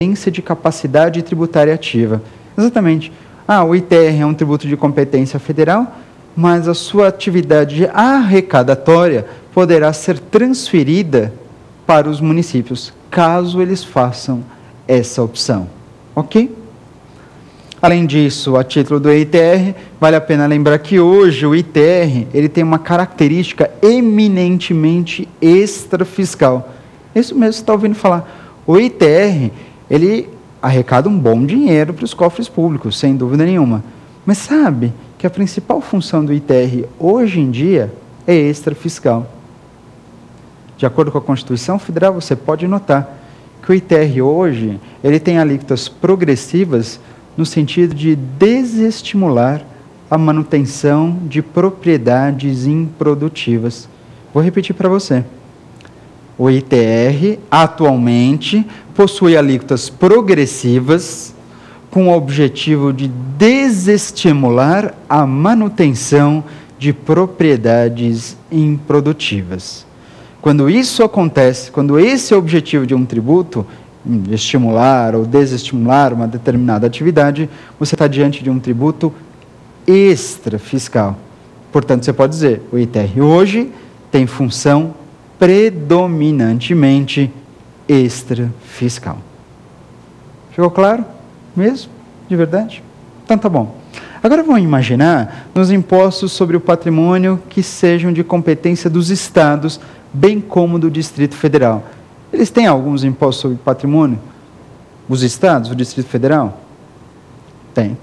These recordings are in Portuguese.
competência de capacidade tributária ativa. Exatamente. O ITR é um tributo de competência federal, mas a sua atividade arrecadatória poderá ser transferida para os municípios, caso eles façam essa opção. Ok? Além disso, a título do ITR, vale a pena lembrar que hoje o ITR ele tem uma característica eminentemente extrafiscal. Isso mesmo você está ouvindo falar. O ITR, ele arrecada um bom dinheiro para os cofres públicos, sem dúvida nenhuma. Mas sabe que a principal função do ITR hoje em dia é extrafiscal. De acordo com a Constituição Federal, você pode notar que o ITR hoje ele tem alíquotas progressivas no sentido de desestimular a manutenção de propriedades improdutivas. Vou repetir para você. O ITR, atualmente, possui alíquotas progressivas com o objetivo de desestimular a manutenção de propriedades improdutivas. Quando isso acontece, quando esse é o objetivo de um tributo, estimular ou desestimular uma determinada atividade, você está diante de um tributo extrafiscal. Portanto, você pode dizer, o ITR hoje tem função predominantemente extrafiscal. Ficou claro? Mesmo? De verdade? Então tá bom. Agora vamos imaginar nos impostos sobre o patrimônio que sejam de competência dos estados, bem como do Distrito Federal. Eles têm alguns impostos sobre patrimônio? Os estados, o Distrito Federal? Tem,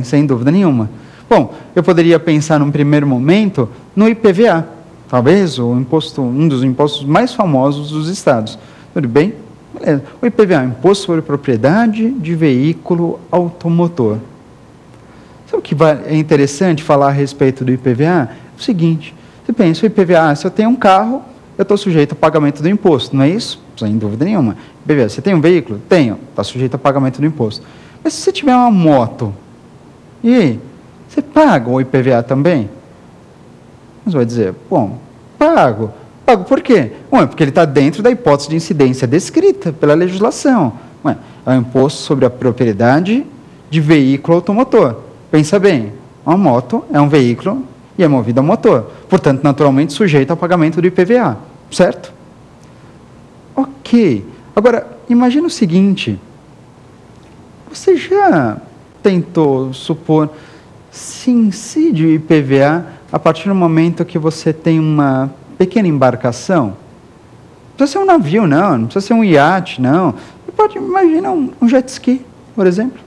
sem dúvida nenhuma. Bom, eu poderia pensar num primeiro momento no IPVA, talvez um dos impostos mais famosos dos estados. Tudo bem? Beleza. O IPVA, Imposto sobre Propriedade de Veículo Automotor. Sabe o que é interessante falar a respeito do IPVA? É o seguinte, você pensa, o IPVA, se eu tenho um carro, eu estou sujeito ao pagamento do imposto, não é isso? Sem dúvida nenhuma. IPVA, você tem um veículo? Tenho, está sujeito ao pagamento do imposto. Mas se você tiver uma moto, e aí? Você paga o IPVA também? Você vai dizer, bom, pago. Pago por quê? Porque ele está dentro da hipótese de incidência descrita pela legislação. É o imposto sobre a propriedade de veículo automotor. Pensa bem, uma moto é um veículo e é movido a motor. Portanto, naturalmente, sujeito ao pagamento do IPVA. Certo? Ok. Agora, imagina o seguinte. Você já tentou supor se incide o IPVA a partir do momento que você tem uma pequena embarcação? Não precisa ser um navio, não precisa ser um iate, não. Você pode imaginar um jet ski, por exemplo.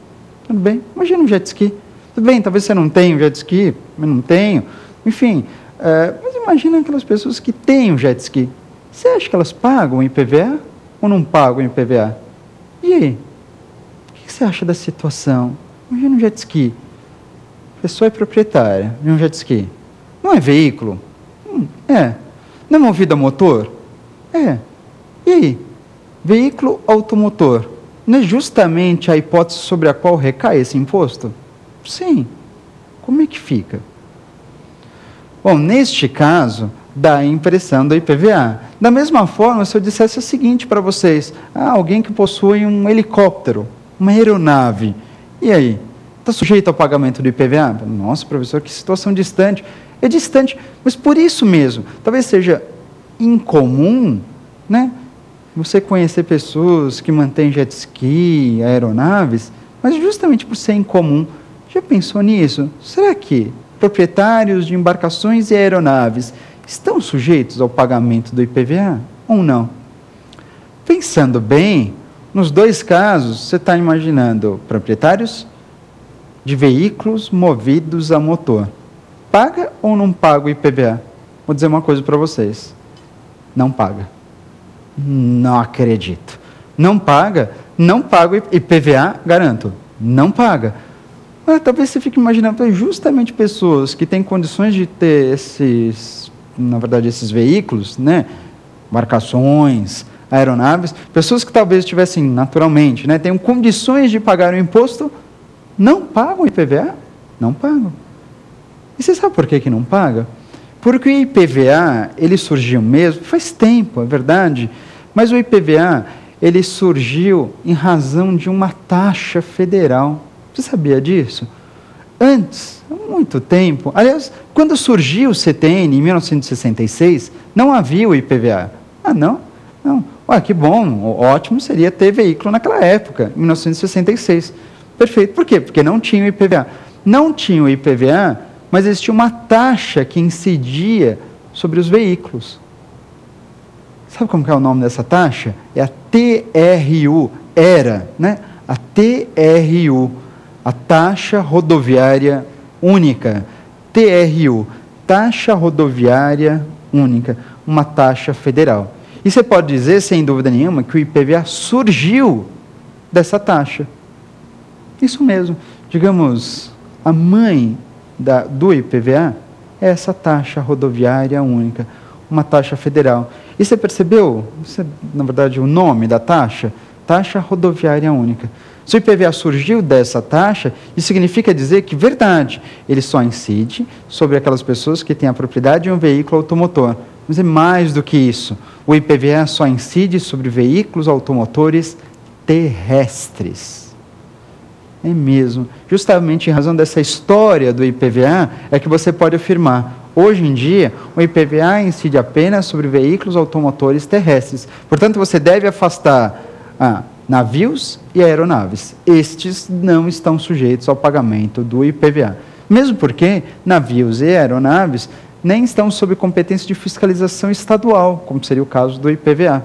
Tudo bem? Imagina um jet ski. Tudo bem, talvez você não tenha um jet ski, eu não tenho. Enfim, mas imagina aquelas pessoas que têm um jet ski. Você acha que elas pagam IPVA ou não pagam IPVA? E aí? O que você acha da situação? Imagina um jet ski. A pessoa é proprietária de um jet ski. Não é veículo? É. Não é movido a motor? É. E aí? Veículo automotor. Não é justamente a hipótese sobre a qual recai esse imposto? Sim. Como é que fica? Bom, neste caso, dá a impressão do IPVA. Da mesma forma, se eu dissesse o seguinte para vocês, alguém que possui um helicóptero, uma aeronave, e aí? Está sujeito ao pagamento do IPVA? Nossa, professor, que situação distante. É distante, mas por isso mesmo, talvez seja incomum, né? Você conhecer pessoas que mantêm jet ski, aeronaves, mas justamente por ser incomum, já pensou nisso? Será que proprietários de embarcações e aeronaves estão sujeitos ao pagamento do IPVA ou não? Pensando bem, nos dois casos, você está imaginando proprietários de veículos movidos a motor. Paga ou não paga o IPVA? Vou dizer uma coisa para vocês. Não paga. Não acredito. Não paga o IPVA, garanto. Não paga. Talvez você fique imaginando, justamente pessoas que têm condições de ter esses veículos, né? Embarcações, aeronaves, pessoas que talvez tivessem naturalmente, né? Tenham condições de pagar o imposto, não pagam o IPVA? Não pagam. E você sabe por que não paga? Porque o IPVA, ele surgiu mesmo, faz tempo, é verdade, mas o IPVA, ele surgiu em razão de uma taxa federal. Você sabia disso? Antes, há muito tempo, aliás, quando surgiu o CTN em 1966, não havia o IPVA. Ah, não? Não. Olha, que bom, ótimo seria ter veículo naquela época, em 1966. Perfeito. Por quê? Porque não tinha o IPVA. Não tinha o IPVA, mas existia uma taxa que incidia sobre os veículos. Sabe como que é o nome dessa taxa? É a TRU, né? A TRU, a Taxa Rodoviária Única. TRU, Taxa Rodoviária Única, uma taxa federal. E você pode dizer, sem dúvida nenhuma, que o IPVA surgiu dessa taxa. Isso mesmo. Digamos, a mãe do IPVA é essa taxa rodoviária única, uma taxa federal. E você percebeu, na verdade, o nome da taxa? Taxa rodoviária única. Se o IPVA surgiu dessa taxa, isso significa dizer que, verdade, ele só incide sobre aquelas pessoas que têm a propriedade de um veículo automotor. Mas é mais do que isso. O IPVA só incide sobre veículos automotores terrestres. É mesmo. Justamente em razão dessa história do IPVA, é que você pode afirmar, hoje em dia, o IPVA incide apenas sobre veículos automotores terrestres. Portanto, você deve afastar navios e aeronaves. Estes não estão sujeitos ao pagamento do IPVA. Mesmo porque navios e aeronaves nem estão sob competência de fiscalização estadual, como seria o caso do IPVA.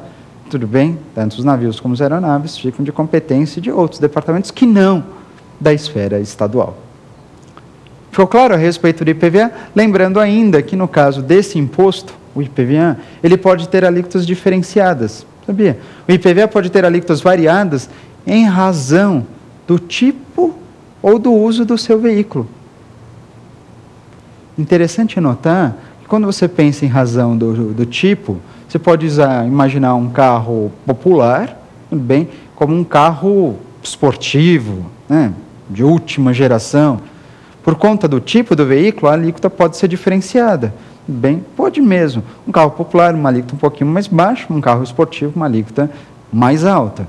Tudo bem? Tanto os navios como as aeronaves ficam de competência de outros departamentos que não da esfera estadual. Ficou claro a respeito do IPVA? Lembrando ainda que no caso desse imposto, o IPVA, ele pode ter alíquotas diferenciadas. Sabia? O IPVA pode ter alíquotas variadas em razão do tipo ou do uso do seu veículo. Interessante notar que quando você pensa em razão do tipo, você pode imaginar um carro popular, tudo bem, como um carro esportivo, né, de última geração. Por conta do tipo do veículo, a alíquota pode ser diferenciada. Bem, pode mesmo. Um carro popular, uma alíquota um pouquinho mais baixa, um carro esportivo, uma alíquota mais alta.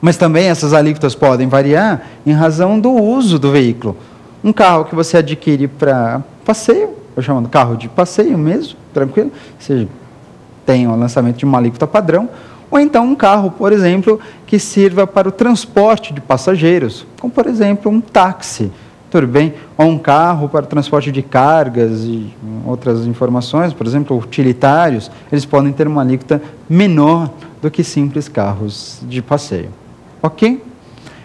Mas também essas alíquotas podem variar em razão do uso do veículo. Um carro que você adquire para passeio, eu chamo de carro de passeio mesmo, tranquilo, você tem o lançamento de uma alíquota padrão, ou então um carro, por exemplo, que sirva para o transporte de passageiros, como por exemplo um táxi, tudo bem? Ou um carro para o transporte de cargas e outras informações, por exemplo, utilitários, eles podem ter uma alíquota menor do que simples carros de passeio. Ok?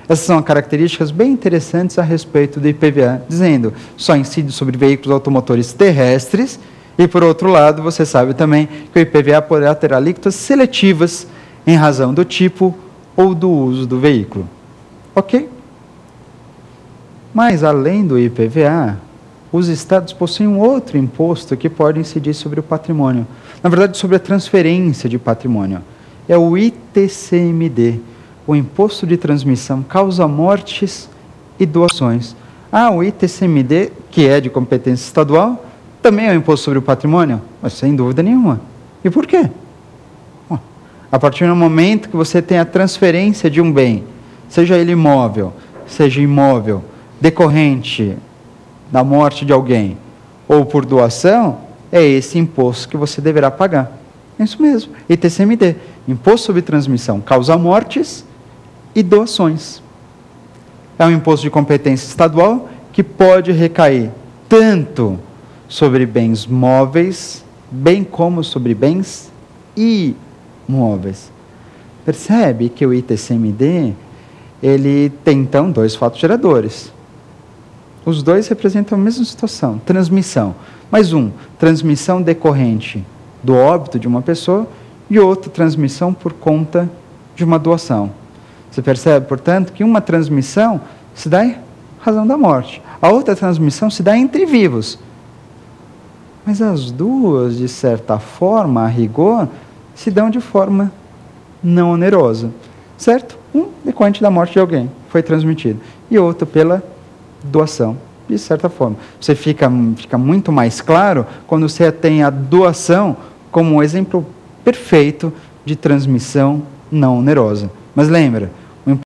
Essas são características bem interessantes a respeito do IPVA, dizendo só incide sobre veículos automotores terrestres e, por outro lado, você sabe também que o IPVA poderá ter alíquotas seletivas em razão do tipo ou do uso do veículo. Ok? Mas, além do IPVA, os estados possuem um outro imposto que pode incidir sobre o patrimônio. Na verdade, sobre a transferência de patrimônio. É o ITCMD, o Imposto de Transmissão, Causa-Mortes e Doações. O ITCMD, que é de competência estadual, também é um imposto sobre o patrimônio? Mas sem dúvida nenhuma. E por quê? A partir do momento que você tem a transferência de um bem, seja ele imóvel, seja imóvel, decorrente da morte de alguém ou por doação, é esse imposto que você deverá pagar. É isso mesmo, ITCMD, Imposto sobre Transmissão, Causa-Mortes e Doações. É um imposto de competência estadual que pode recair tanto sobre bens móveis, bem como sobre bens imóveis. Percebe que o ITCMD, ele tem então dois fatos geradores. Os dois representam a mesma situação, transmissão. Mais um, transmissão decorrente do óbito de uma pessoa e outra, transmissão por conta de uma doação. Você percebe, portanto, que uma transmissão se dá em razão da morte. A outra transmissão se dá entre vivos. Mas as duas, de certa forma, a rigor, se dão de forma não onerosa. Certo? Um decorrente da morte de alguém, foi transmitido. E outro pela doação, de certa forma. Você fica muito mais claro quando você tem a doação como um exemplo perfeito de transmissão não onerosa. Mas lembra,